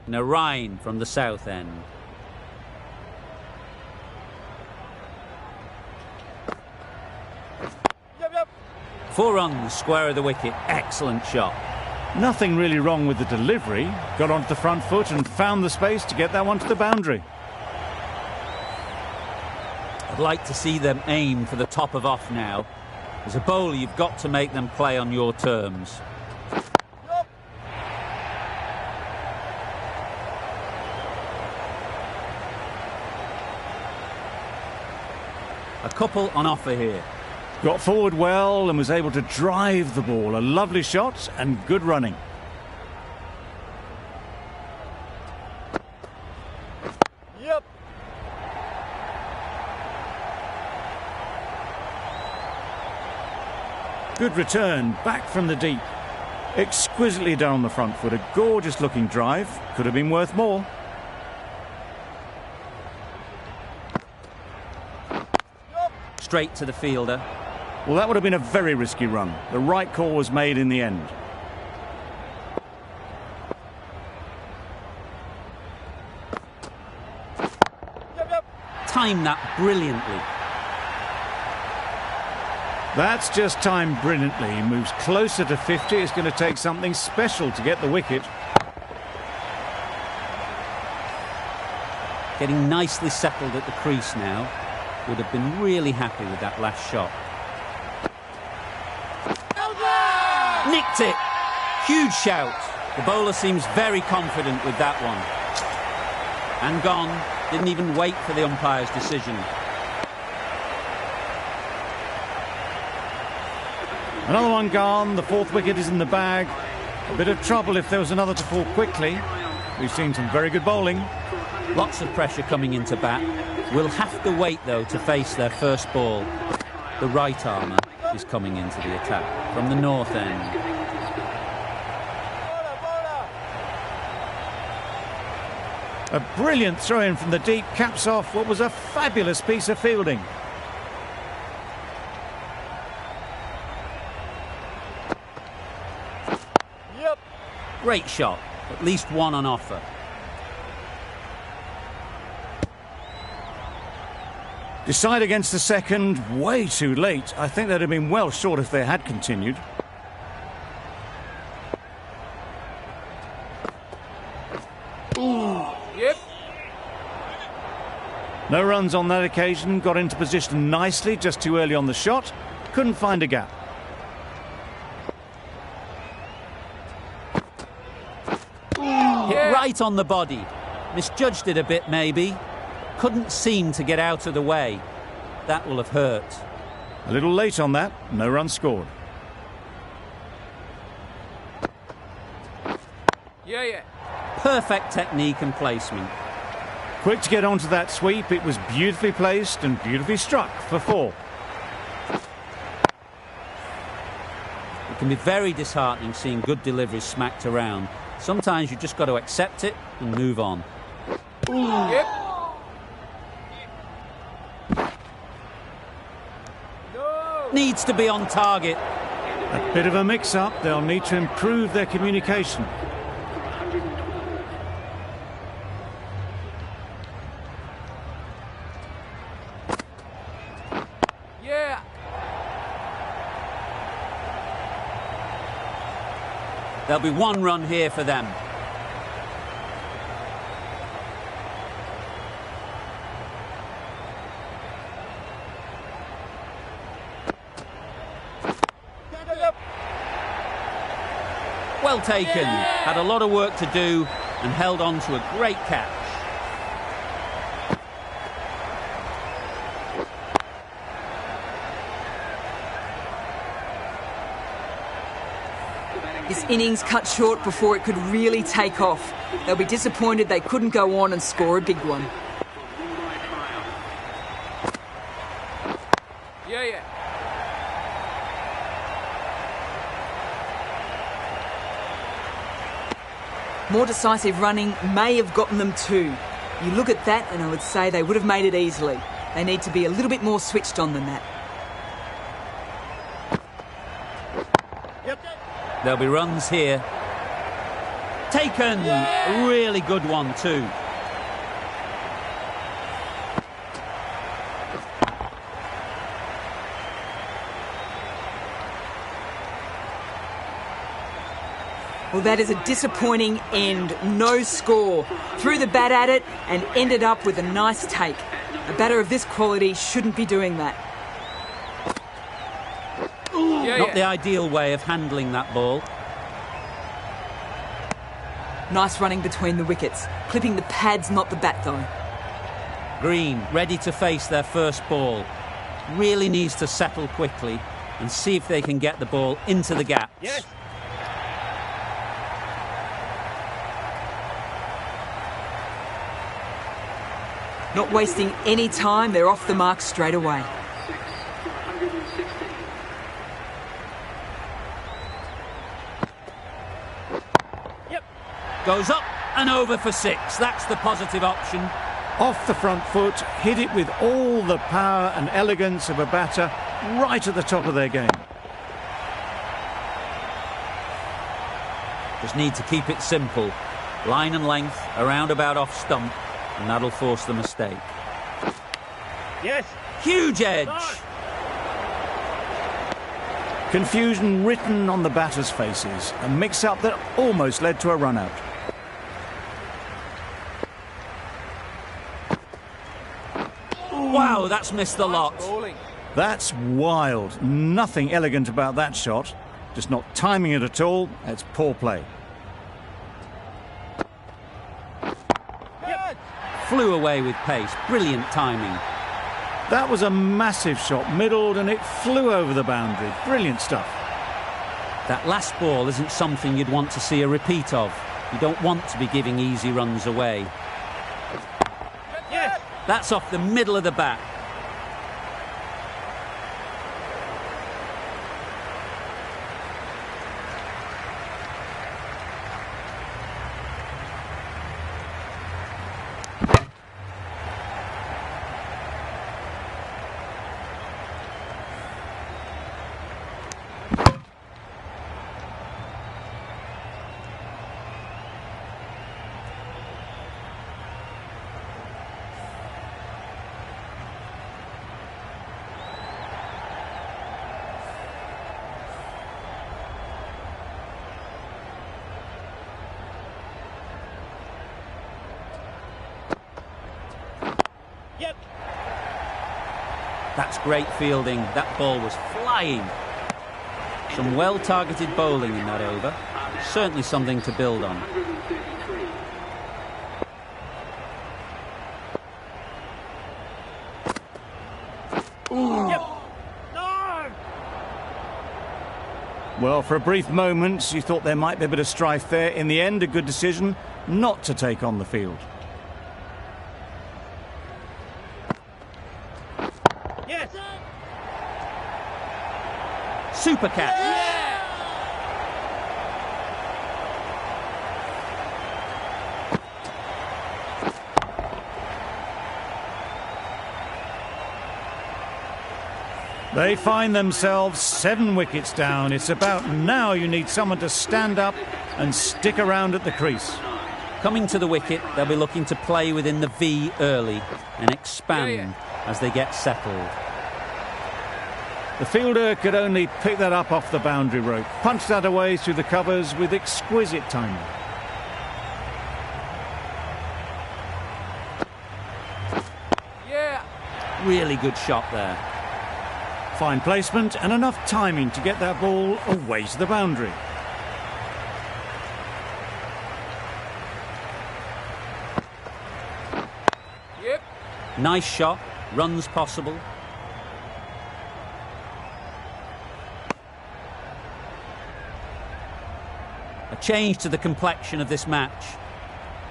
Narayan from the south end. Yep. 4 runs, square of the wicket. Excellent shot. Nothing really wrong with the delivery. Got onto the front foot and found the space to get that one to the boundary. I'd like to see them aim for the top of off now. As a bowler, you've got to make them play on your terms. Yep. A couple on offer here. Got forward well and was able to drive the ball. A lovely shot and good running. Yep. Good return, back from the deep. Exquisitely down the front foot. A gorgeous looking drive. Could have been worth more. Straight to the fielder. Well, that would have been a very risky run. The right call was made in the end. Yep. Timed that brilliantly. That's just timed brilliantly. He moves closer to 50. It's going to take something special to get the wicket. Getting nicely settled at the crease now. Would have been really happy with that last shot. Nicked it! Huge shout. The bowler seems very confident with that one. And gone. Didn't even wait for the umpire's decision. Another one gone. The 4th wicket is in the bag. A bit of trouble if there was another to fall quickly. We've seen some very good bowling. Lots of pressure coming into bat. We'll have to wait, though, to face their first ball. The right armour is coming into the attack from the north end. A brilliant throw-in from the deep caps off what was a fabulous piece of fielding. Yep. Great shot. At least one on offer. Decide against the second, way too late. I think they'd have been well short if they had continued. Yep. No runs on that occasion. Got into position nicely, just too early on the shot. Couldn't find a gap. Hit right on the body. Misjudged it a bit, maybe. Couldn't seem to get out of the way. That will have hurt. A little late on that. No runs scored. Yeah. Perfect technique and placement. Quick to get onto that sweep. It was beautifully placed and beautifully struck for 4. It can be very disheartening seeing good deliveries smacked around. Sometimes you just got to accept it and move on. Yep. Needs to be on target. A bit of a mix-up. They'll need to improve their communication. Yeah. There'll be 1 run here for them. Well taken. Had a lot of work to do and held on to a great catch. This innings cut short before it could really take off. They'll be disappointed they couldn't go on and score a big one. Yeah. More decisive running may have gotten them 2. You look at that and I would say they would have made it easily. They need to be a little bit more switched on than that. There'll be runs here. Taken! A really good one too. Well, that is a disappointing end. No score. Threw the bat at it and ended up with a nice take. A batter of this quality shouldn't be doing that. Not the ideal way of handling that ball. Nice running between the wickets. Clipping the pads, not the bat, though. Green, ready to face their first ball. Really needs to settle quickly and see if they can get the ball into the gaps. Yes. Not wasting any time, they're off the mark straight away. Goes up and over for 6. That's the positive option. Off the front foot, hit it with all the power and elegance of a batter right at the top of their game. Just need to keep it simple. Line and length, around about off stump, and that'll force the mistake. Yes. Huge edge. Confusion written on the batters' faces. A mix-up that almost led to a run-out. Wow, that's missed the lot. Bowling. That's wild. Nothing elegant about that shot. Just not timing it at all. It's poor play. Flew away with pace. Brilliant timing. That was a massive shot, middled, and it flew over the boundary. Brilliant stuff. That last ball isn't something you'd want to see a repeat of. You don't want to be giving easy runs away. Yes. That's off the middle of the bat. That's great fielding. That ball was flying. Some well-targeted bowling in that over. Certainly something to build on. Well, for a brief moment, you thought there might be a bit of strife there. In the end, a good decision not to take on the field. Super catch. They find themselves 7 wickets down. It's about now you need someone to stand up and stick around at the crease. Coming to the wicket, they'll be looking to play within the V early and expand as they get settled. The fielder could only pick that up off the boundary rope, punch that away through the covers with exquisite timing. Yeah. Really good shot there. Fine placement and enough timing to get that ball away to the boundary. Yep. Nice shot. Runs possible. A change to the complexion of this match.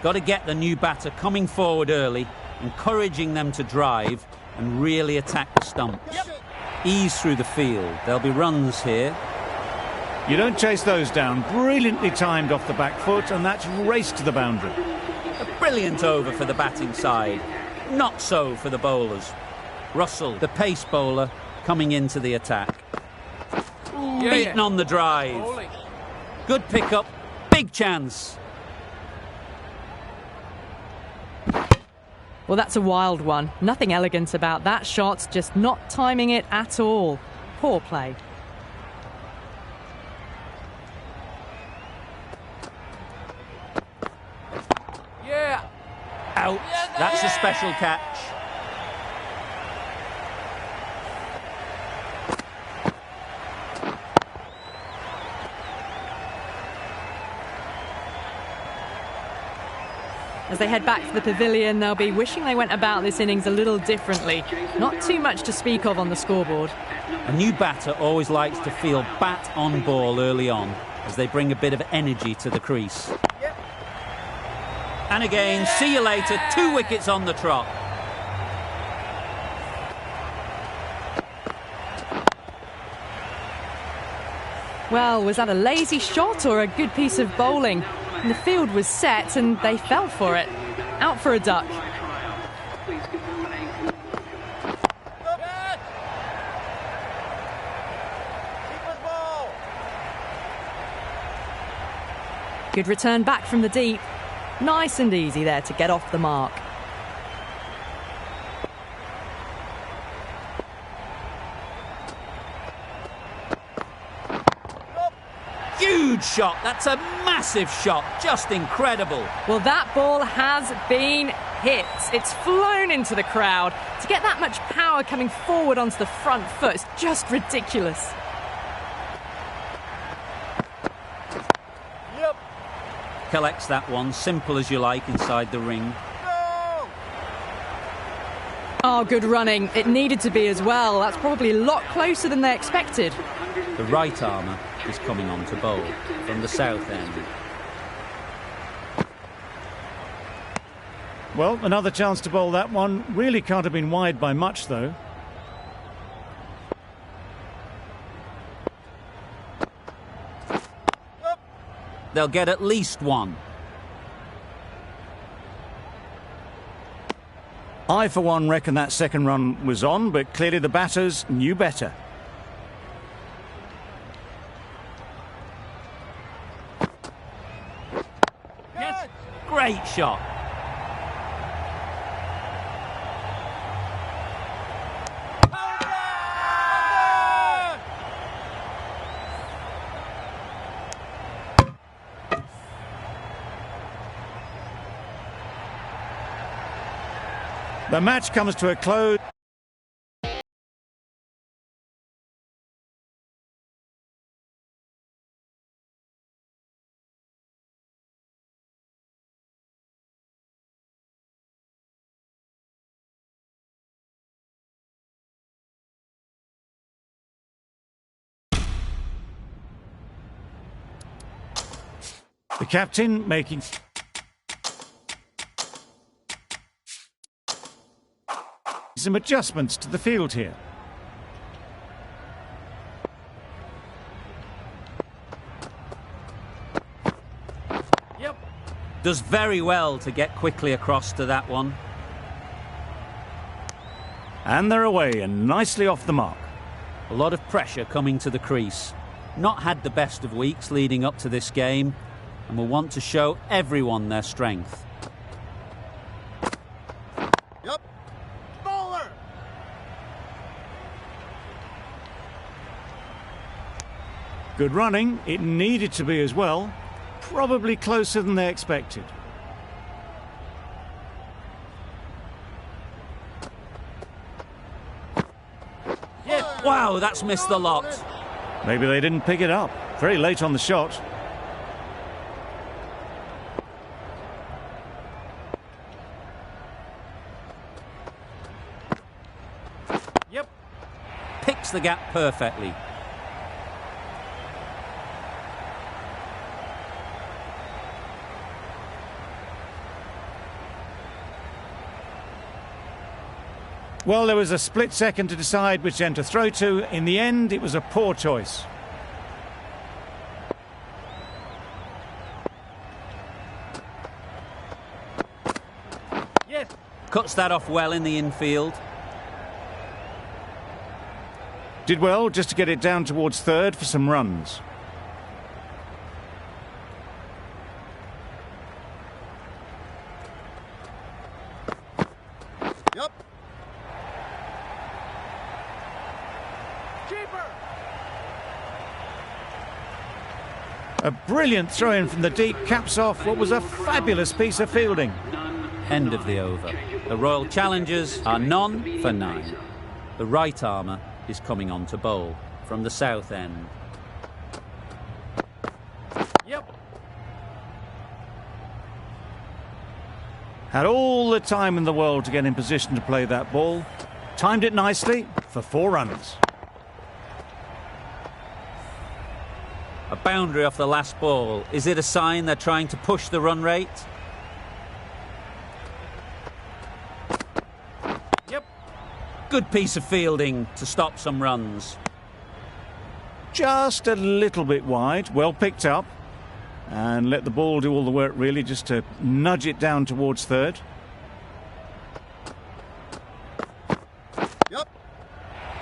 Got to get the new batter coming forward early, encouraging them to drive and really attack the stumps. Ease through the field. There'll be runs here. You don't chase those down. Brilliantly timed off the back foot, and that's raced to the boundary. A brilliant over for the batting side. Not so for the bowlers. Russell, the pace bowler, coming into the attack. Beaten on the drive. Bowling. Good pick-up. Big chance. Well, that's a wild one. Nothing elegant about that shot, just not timing it at all. Poor play. Yeah. Out. That's a special catch. As they head back to the pavilion, they'll be wishing they went about this innings a little differently. Not too much to speak of on the scoreboard. A new batter always likes to feel bat on ball early on as they bring a bit of energy to the crease. And again, see you later, 2 wickets on the trot. Well, was that a lazy shot or a good piece of bowling? And the field was set and they fell for it. Out for a duck. Good return back from the deep. Nice and easy there to get off the mark. Huge shot. That's a massive shot. Just incredible. Well, that ball has been hit. It's flown into the crowd. To get that much power coming forward onto the front foot is just ridiculous. Collects that one, simple as you like, inside the ring. Oh, good running. It needed to be as well. That's probably a lot closer than they expected. The right armour is coming on to bowl from the south end. Well, another chance to bowl that one. Really can't have been wide by much, though. They'll get at least one. I, for one, reckon that second run was on, but clearly the batters knew better. Yes. Great shot. The match comes to a close. The captain making some adjustments to the field here. Does very well to get quickly across to that one. And they're away and nicely off the mark. A lot of pressure coming to the crease. Not had the best of weeks leading up to this game and will want to show everyone their strength. Good running. It needed to be as well. Probably closer than they expected. Wow, that's missed the lot. Maybe they didn't pick it up. Very late on the shot. Picks the gap perfectly. Well, there was a split second to decide which end to throw to. In the end, it was a poor choice. Cuts that off well in the infield. Did well just to get it down towards third for some runs. A brilliant throw-in from the deep caps off what was a fabulous piece of fielding. End of the over. The Royal Challengers are none for 9. The right armour is coming on to bowl from the south end. Yep. Had all the time in the world to get in position to play that ball. Timed it nicely for 4 runs. A boundary off the last ball. Is it a sign they're trying to push the run rate? Yep. Good piece of fielding to stop some runs. Just a little bit wide, well picked up. And let the ball do all the work really, just to nudge it down towards third. Yep.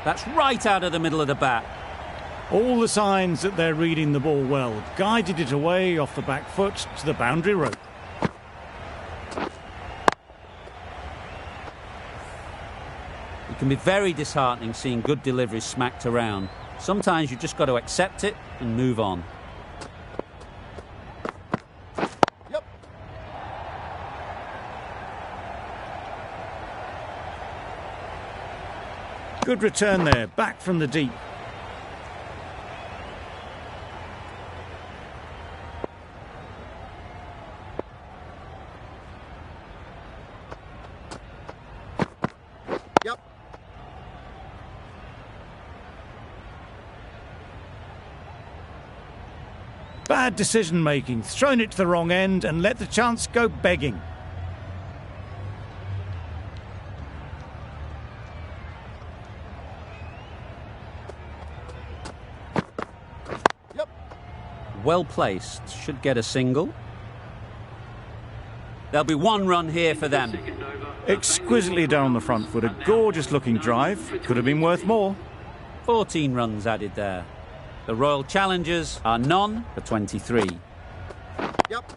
That's right out of the middle of the bat. All the signs that they're reading the ball well. Guided it away off the back foot to the boundary rope. It can be very disheartening seeing good deliveries smacked around. Sometimes you've just got to accept it and move on. Yep. Good return there, back from the deep. Yep. Bad decision making, thrown it to the wrong end and let the chance go begging. Yep. Well placed. Should get a single. There'll be 1 run here for them. Exquisitely done on the front foot, a gorgeous looking drive. Could have been worth more. 14 runs added there. The Royal Challengers are none for 23. Yep.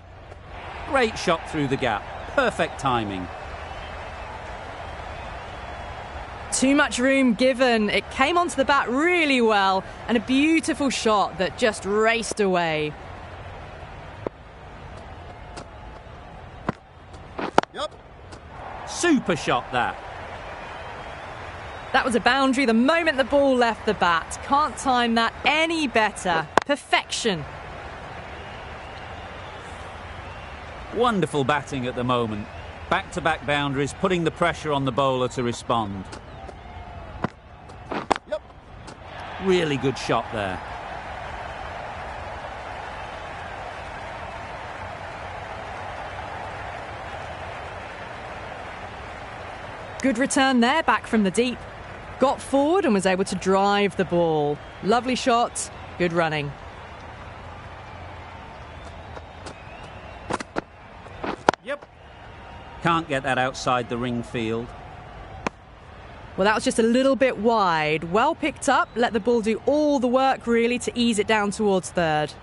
Great shot through the gap. Perfect timing. Too much room given. It came onto the bat really well, and a beautiful shot that just raced away. Yep. Super shot that. That was a boundary the moment the ball left the bat. Can't time that any better. Perfection. Wonderful batting at the moment. Back-to-back boundaries, putting the pressure on the bowler to respond. Yep. Really good shot there. Good return there, back from the deep. Got forward and was able to drive the ball. Lovely shot, good running. Yep. Can't get that outside the ring field. Well, that was just a little bit wide. Well picked up, let the ball do all the work really to ease it down towards third.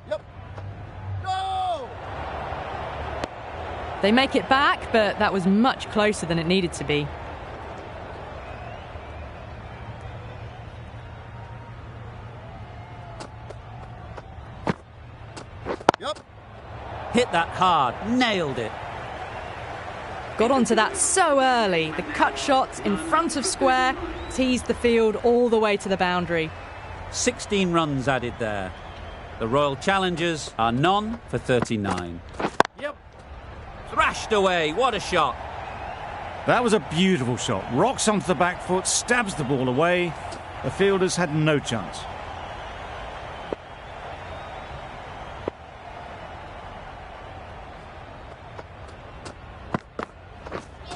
Yep. Go! They make it back, but that was much closer than it needed to be. Yep. Hit that hard, nailed it. Got onto that so early. The cut shot in front of square teased the field all the way to the boundary. 16 runs added there. The Royal Challengers are none for 39. Yep. Thrashed away, what a shot. That was a beautiful shot. Rocks onto the back foot, stabs the ball away. The fielders had no chance.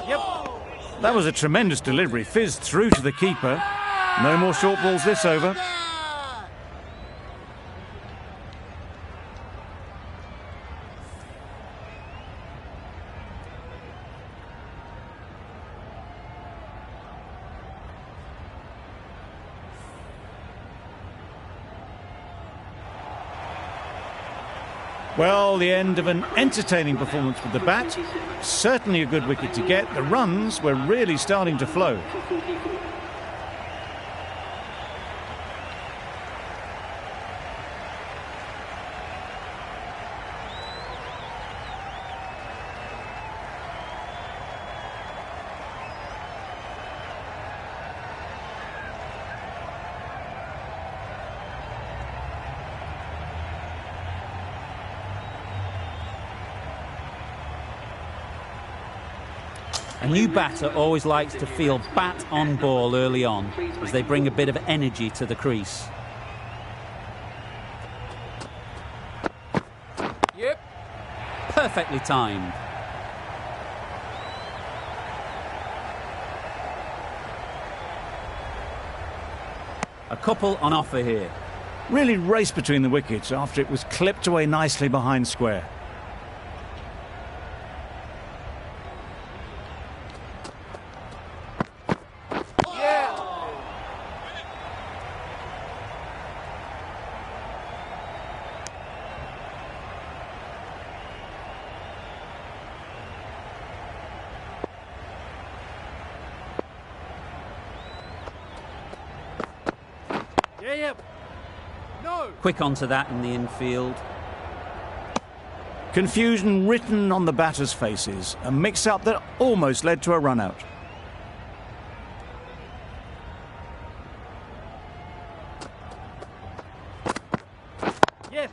Yep. That was a tremendous delivery, fizzed through to the keeper. No more short balls this over. Well, the end of an entertaining performance with the bat. Certainly a good wicket to get. The runs were really starting to flow. A new batter always likes to feel bat on ball early on as they bring a bit of energy to the crease. Yep. Perfectly timed. A couple on offer here. Really raced between the wickets after it was clipped away nicely behind square. Quick onto that in the infield. Confusion written on the batters' faces. A mix-up that almost led to a run-out. Yes.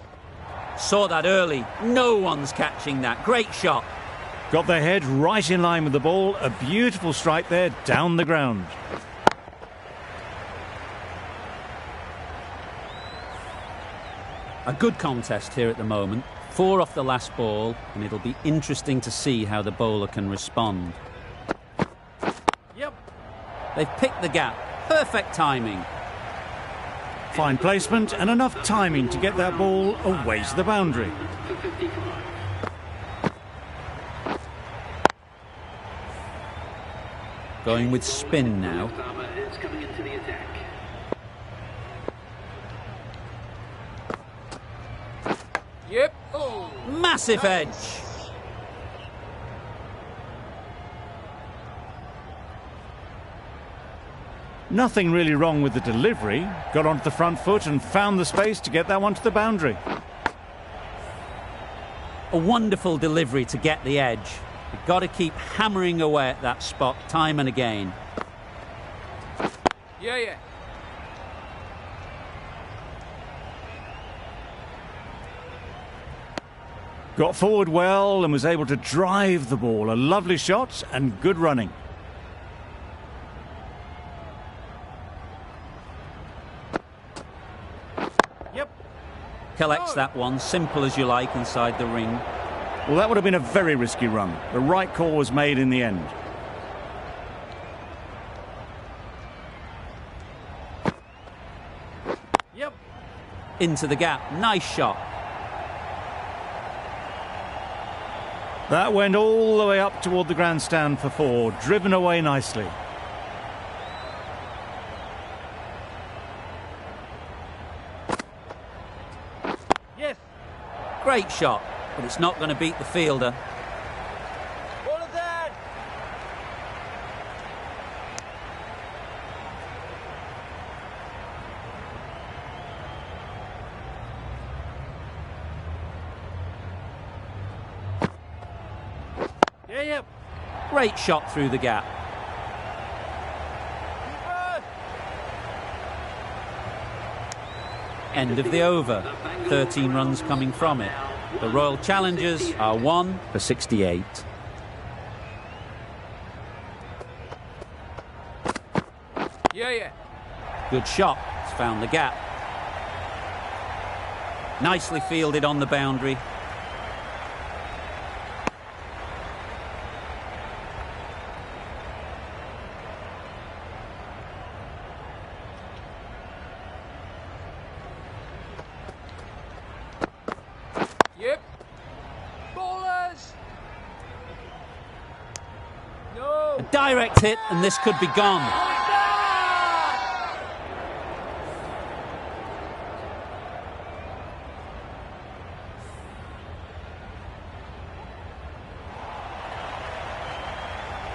Saw that early. No one's catching that. Great shot. Got their head right in line with the ball. A beautiful strike there down the ground. A good contest here at the moment. 4 off the last ball, and it'll be interesting to see how the bowler can respond. Yep. They've picked the gap. Perfect timing. Fine placement and enough timing to get that ball away to the boundary. Going with spin now. Yep. Oh. Massive edge. Nothing really wrong with the delivery. Got onto the front foot and found the space to get that one to the boundary. A wonderful delivery to get the edge. You've got to keep hammering away at that spot time and again. Yeah. Got forward well and was able to drive the ball. A lovely shot and good running. Yep. Collects that one, simple as you like, inside the ring. Well, that would have been a very risky run. The right call was made in the end. Yep. Into the gap. Nice shot. That went all the way up toward the grandstand for 4, driven away nicely. Yes. Great shot, but it's not going to beat the fielder. All of that. Yep. Great shot through the gap. End of the over. 13 runs coming from it. The Royal Challengers are 1 for 68. Yeah. Good shot. It's found the gap. Nicely fielded on the boundary. Yep. Ballers. No. A direct hit, and this could be gone.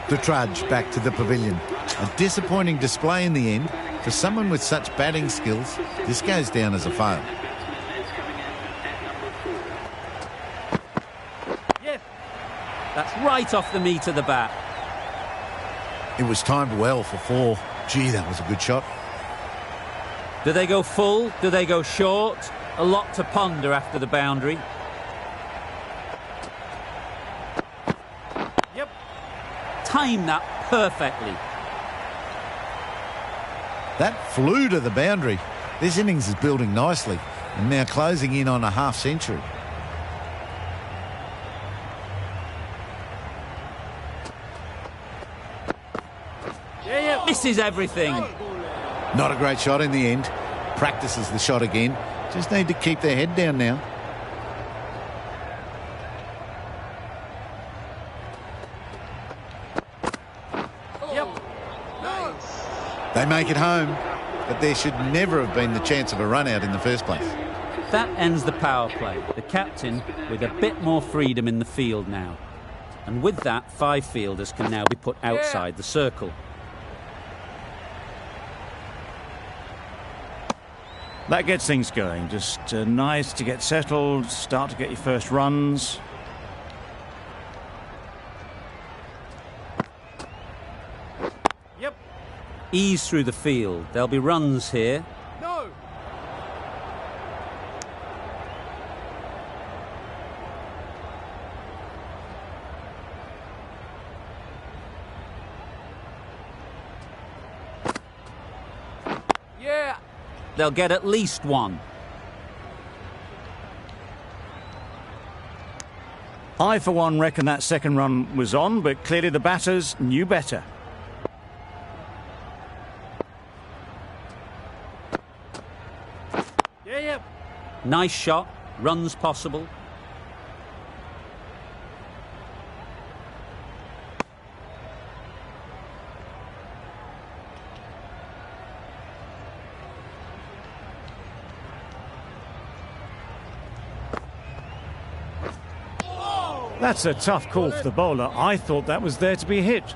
to trudge back to the pavilion. A disappointing display in the end. For someone with such batting skills, this goes down as a fail. Yes. That's right off the meat of the bat. It was timed well for 4. Gee, that was a good shot. Do they go full? Do they go short? A lot to ponder after the boundary. Yep. Time that perfectly. That flew to the boundary. This innings is building nicely and now closing in on a half century. Yeah. Misses everything. Not a great shot in the end. Practices the shot again. Just need to keep their head down now. Yep. Nice. They make it home, but there should never have been the chance of a run out in the first place. That ends the power play. The captain with a bit more freedom in the field now. And with that, 5 fielders can now be put outside the circle. That gets things going. Just nice to get settled, start to get your first runs. Yep. Ease through the field. There'll be runs here. No. Yeah. They'll get at least 1. I, for one, reckon that second run was on, but clearly the batters knew better. Yeah. Nice shot. Runs possible. That's a tough call for the bowler. I thought that was there to be hit.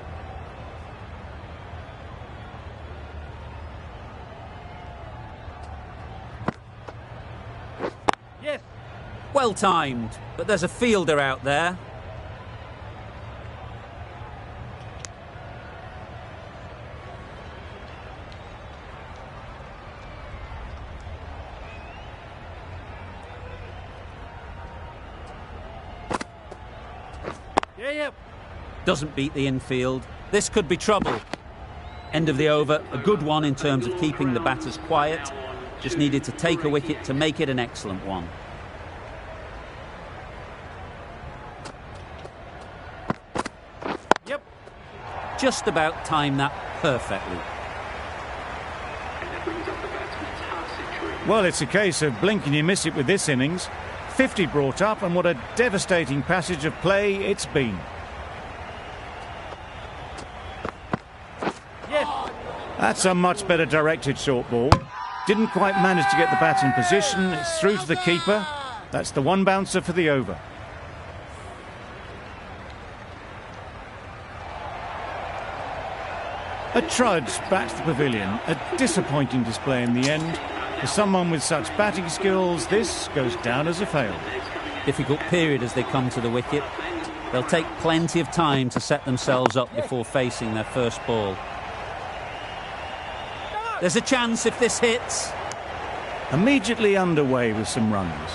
Yes. Well timed, but there's a fielder out there. Yeah. Doesn't beat the infield. This could be trouble. End of the over. A good one in terms of keeping the batters quiet. Just needed to take a wicket to make it an excellent one. Yep. Just about timed that perfectly. Well, it's a case of blink and you miss it with this innings. 50 brought up, and what a devastating passage of play it's been. Yes. That's a much better directed short ball. Didn't quite manage to get the bat in position. It's through to the keeper. That's the 1 bouncer for the over. A trudge back to the pavilion. A disappointing display in the end. For someone with such batting skills, this goes down as a fail. Difficult period as they come to the wicket. They'll take plenty of time to set themselves up before facing their first ball. There's a chance if this hits. Immediately underway with some runs.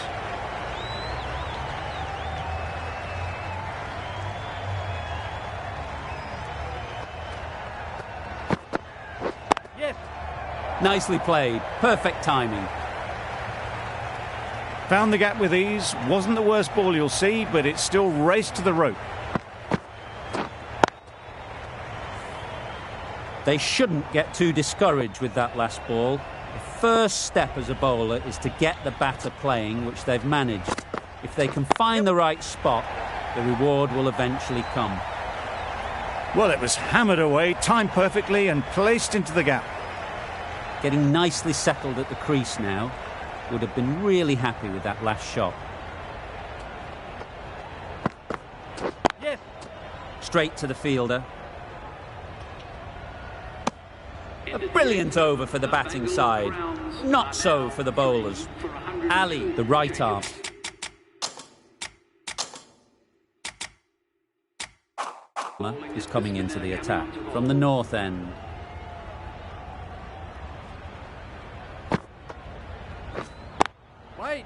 Yes. Nicely played. Perfect timing. Found the gap with ease. Wasn't the worst ball you'll see, but it still raced to the rope. They shouldn't get too discouraged with that last ball. The first step as a bowler is to get the batter playing, which they've managed. If they can find the right spot, the reward will eventually come. Well, it was hammered away, timed perfectly and placed into the gap. Getting nicely settled at the crease now. Would have been really happy with that last shot. Yes. Straight to the fielder. A brilliant over for the batting side. Not so for the bowlers. Ali, the right arm. Is coming into the attack from the north end. Wait.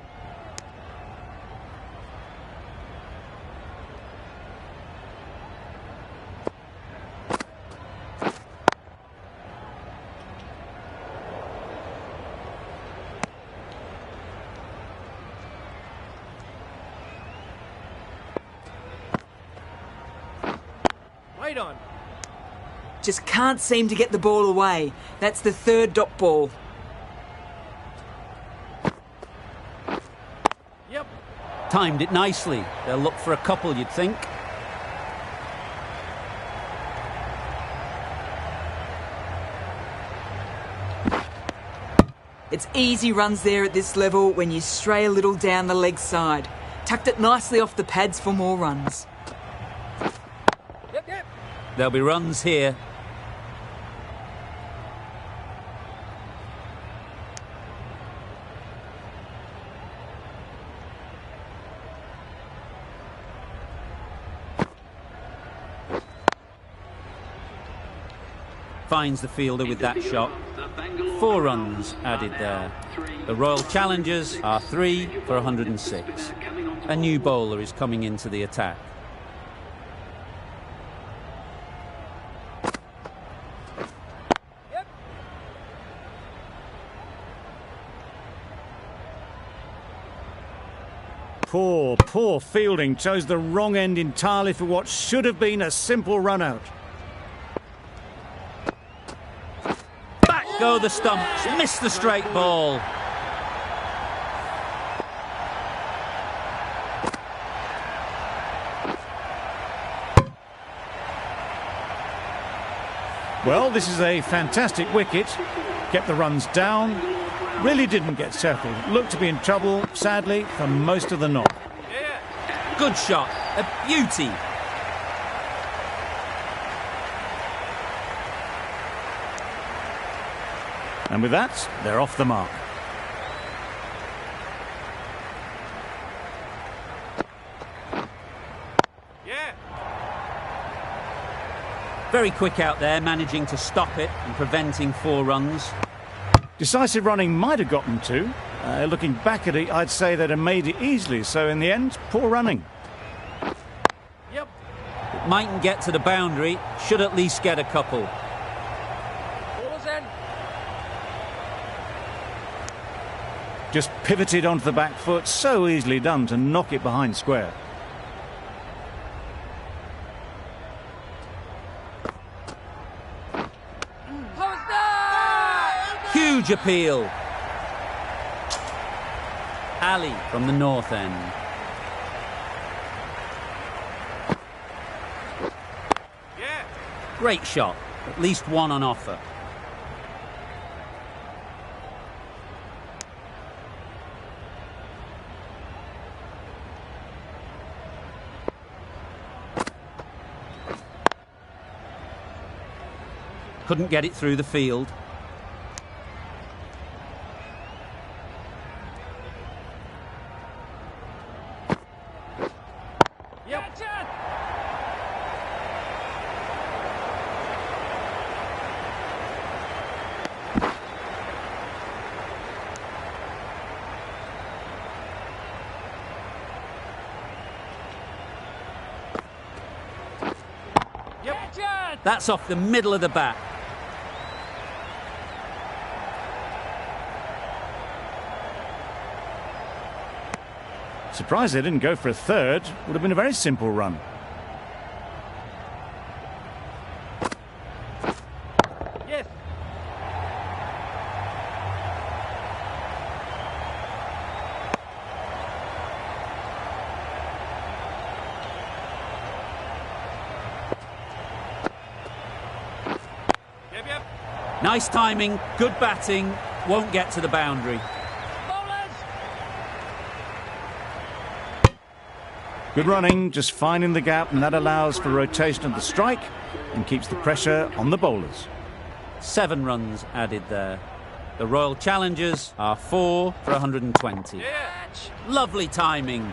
Wait on. Just can't seem to get the ball away. That's the third dot ball. Yep. Timed it nicely. They'll look for a couple, you'd think. It's easy runs there at this level when you stray a little down the leg side. Tucked it nicely off the pads for more runs. Yep. There'll be runs here. Finds the fielder with that shot. 4 runs added there. The Royal Challengers are 3 for 106. A new bowler is coming into the attack. Poor fielding. Chose the wrong end entirely for what should have been a simple run out. Back go the stumps. Missed the straight ball. Well, this is a fantastic wicket. Kept the runs down. Really didn't get settled. Looked to be in trouble, sadly, for most of the knock. Good shot. A beauty. And with that, they're off the mark. Very quick out there, managing to stop it and preventing 4 runs. Decisive running might have gotten 2. Looking back at it, I'd say they'd have made it easily. So in the end, poor running. Yep. It mightn't get to the boundary. Should at least get a couple. Ball's in. Just pivoted onto the back foot. So easily done to knock it behind square. Huge appeal. Ali from the north end. Great shot. At least 1 on offer. Couldn't get it through the field. That's off the middle of the bat. Surprised they didn't go for a third. Would have been a very simple run. Yes. Yep. Nice timing, good batting, won't get to the boundary. Good running, just finding the gap, and that allows for rotation of the strike and keeps the pressure on the bowlers. 7 runs added there. The Royal Challengers are 4 for 120. Yeah. Lovely timing.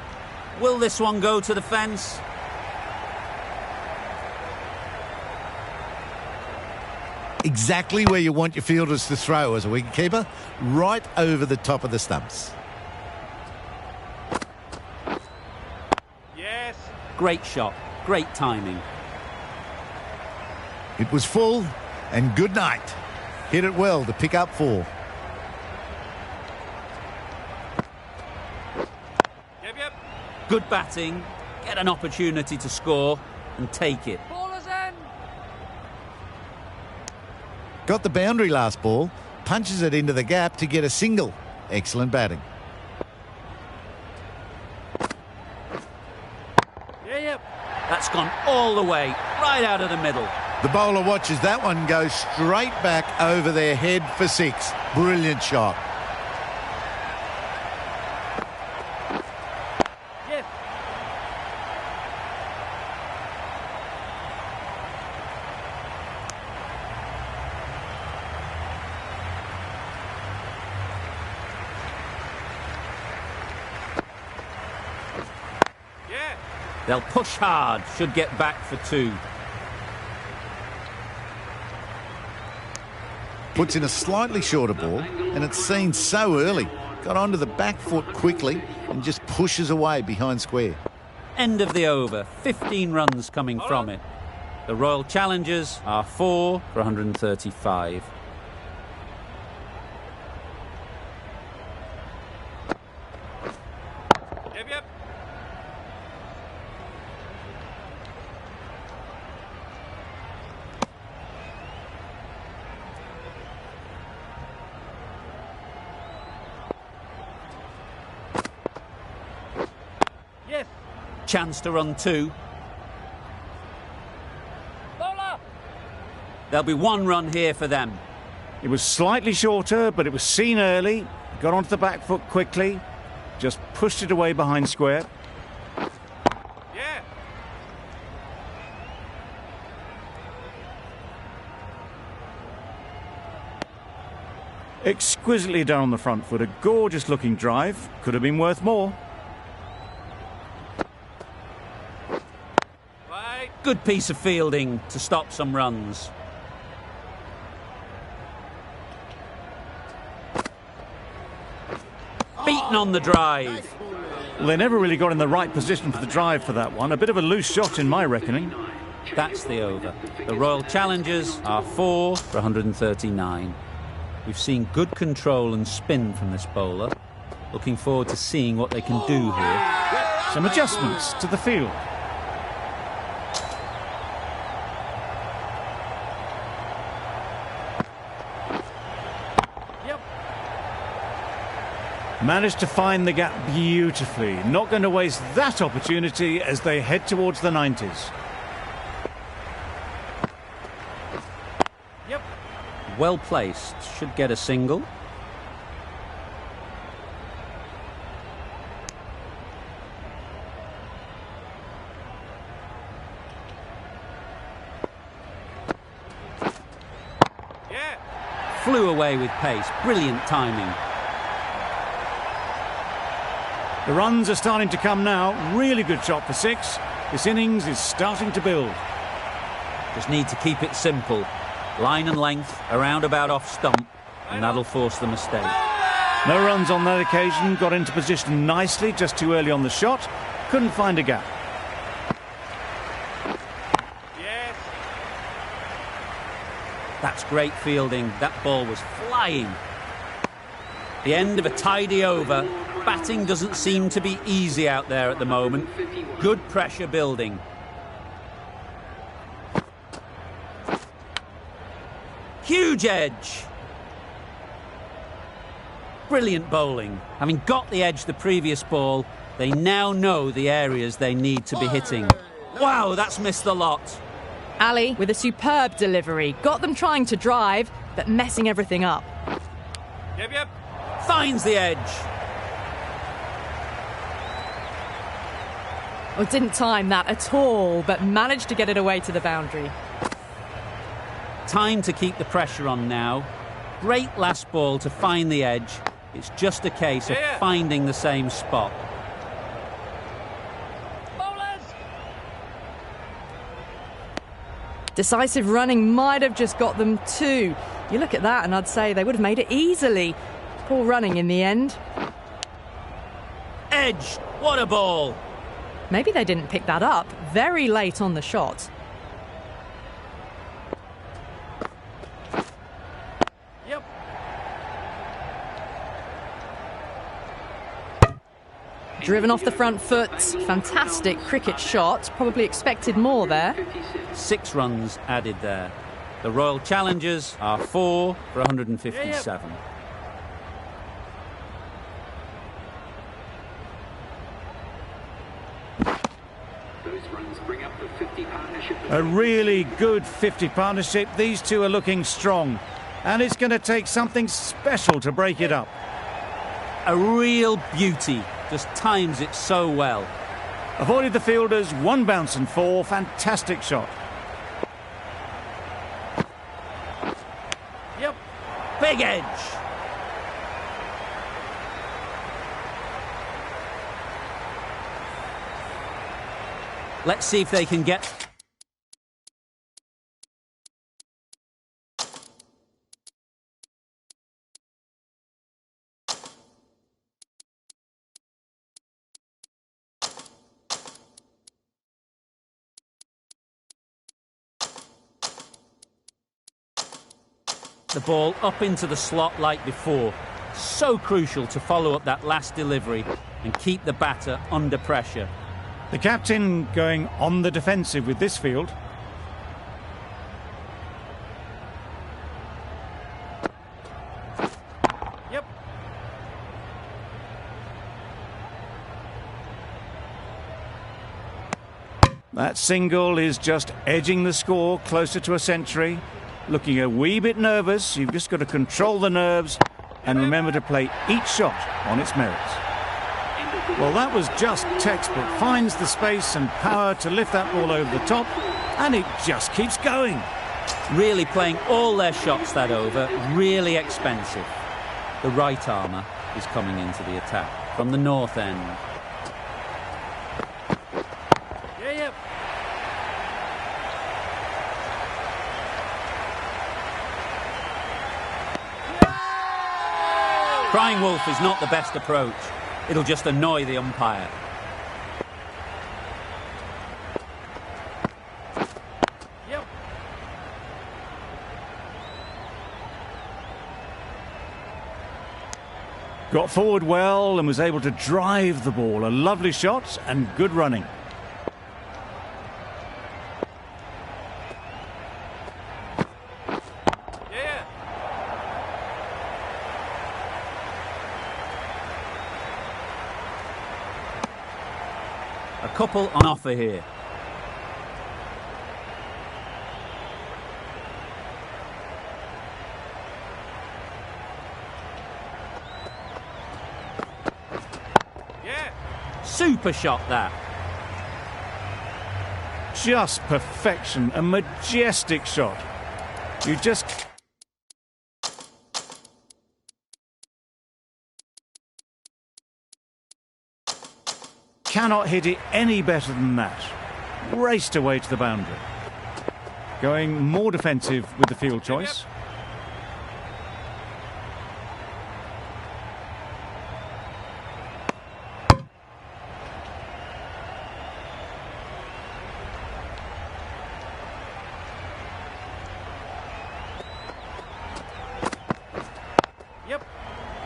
Will this one go to the fence? Exactly where you want your fielders to throw as a wicketkeeper, right over the top of the stumps. Yes. Great shot, great timing. It was full, and good night. Hit it well to pick up 4. Yep. Good batting, get an opportunity to score and take it. Ballers in. Got the boundary last ball, punches it into the gap to get a single. Excellent batting. Yep. That's gone all the way, right out of the middle. The bowler watches that one go straight back over their head for 6. Brilliant shot. Yes. Yeah. They'll push hard, should get back for 2. Puts in a slightly shorter ball, and it's seen so early. Got onto the back foot quickly and just pushes away behind square. End of the over, 15 runs coming from it. The Royal Challengers are 4 for 135. Yep. Yes. Chance to run 2. Bowler. There'll be 1 run here for them. It was slightly shorter, but it was seen early. Got onto the back foot quickly. Just pushed it away behind square. Yeah. Exquisitely done on the front foot. A gorgeous looking drive. Could have been worth more. Right. Good piece of fielding to stop some runs. Beaten on the drive. Well, they never really got in the right position for the drive for that one. A bit of a loose shot in my reckoning. That's the over. The Royal Challengers are 4 for 139. We've seen good control and spin from this bowler. Looking forward to seeing what they can do here. Some adjustments to the field. Yep. Managed to find the gap beautifully. Not going to waste that opportunity as they head towards the 90s. Yep. Well placed. Should get a single. Yeah. Flew away with pace. Brilliant timing. The runs are starting to come now. Really good shot for 6. This innings is starting to build. Just need to keep it simple. Line and length, around about off stump, and that'll force the mistake. No runs on that occasion. Got into position nicely, just too early on the shot. Couldn't find a gap. Yes. That's great fielding. That ball was flying. The end of a tidy over. Batting doesn't seem to be easy out there at the moment. Good pressure building. Huge edge. Brilliant bowling. Having got the edge the previous ball, they now know the areas they need to be hitting. Wow, that's missed the lot. Ali with a superb delivery. Got them trying to drive, but messing everything up. Yep. Finds the edge. Well, didn't time that at all, but managed to get it away to the boundary. Time to keep the pressure on now. Great last ball to find the edge. It's just a case of finding the same spot. Decisive running might have just got them two. You look at that and I'd say they would have made it easily. Poor running in the end. Edge! What a ball! Maybe they didn't pick that up very late on the shot. Yep. Driven off the front foot. Fantastic cricket shot. Probably expected more there. 6 runs added there. The Royal Challengers are 4 for 157. A really good 50 partnership. These two are looking strong. And it's going to take something special to break it up. A real beauty. Just times it so well. Avoided the fielders, 1 bounce and 4. Fantastic shot. Yep. Big edge. Let's see if they can get... the ball up into the slot like before. So crucial to follow up that last delivery and keep the batter under pressure. The captain going on the defensive with this field. Yep. That single is just edging the score closer to a century. Looking a wee bit nervous. You've just got to control the nerves and remember to play each shot on its merits. Well, that was just textbook. Finds the space and power to lift that ball over the top, and it just keeps going. Really playing all their shots that over. Really expensive. The right armour is coming into the attack from the north end. Yep. Crying wolf is not the best approach. It'll just annoy the umpire. Yep. Got forward well and was able to drive the ball. A lovely shot and good running. A couple on offer here. Super shot that. Just perfection, a majestic shot. You just... cannot hit it any better than that. Raced away to the boundary. Going more defensive with the field choice.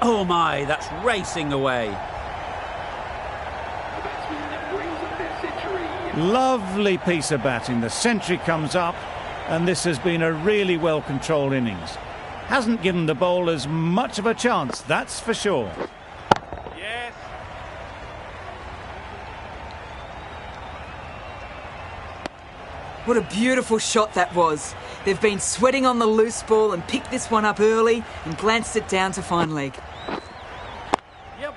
Oh my, that's racing away. Lovely piece of batting. The century comes up, and this has been a really well-controlled innings. Hasn't given the bowlers much of a chance, that's for sure. Yes. What a beautiful shot that was. They've been sweating on the loose ball and picked this one up early and glanced it down to fine leg. Yep.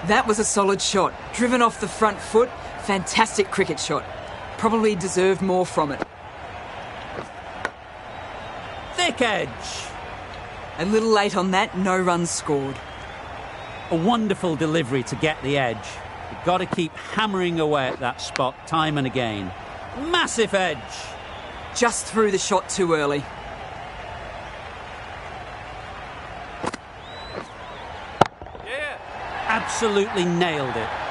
That was a solid shot. Driven off the front foot. Fantastic cricket shot. Probably deserved more from it. Thick edge. A little late on that, no runs scored. A wonderful delivery to get the edge. You've got to keep hammering away at that spot time and again. Massive edge. Just threw the shot too early. Yeah. Absolutely nailed it.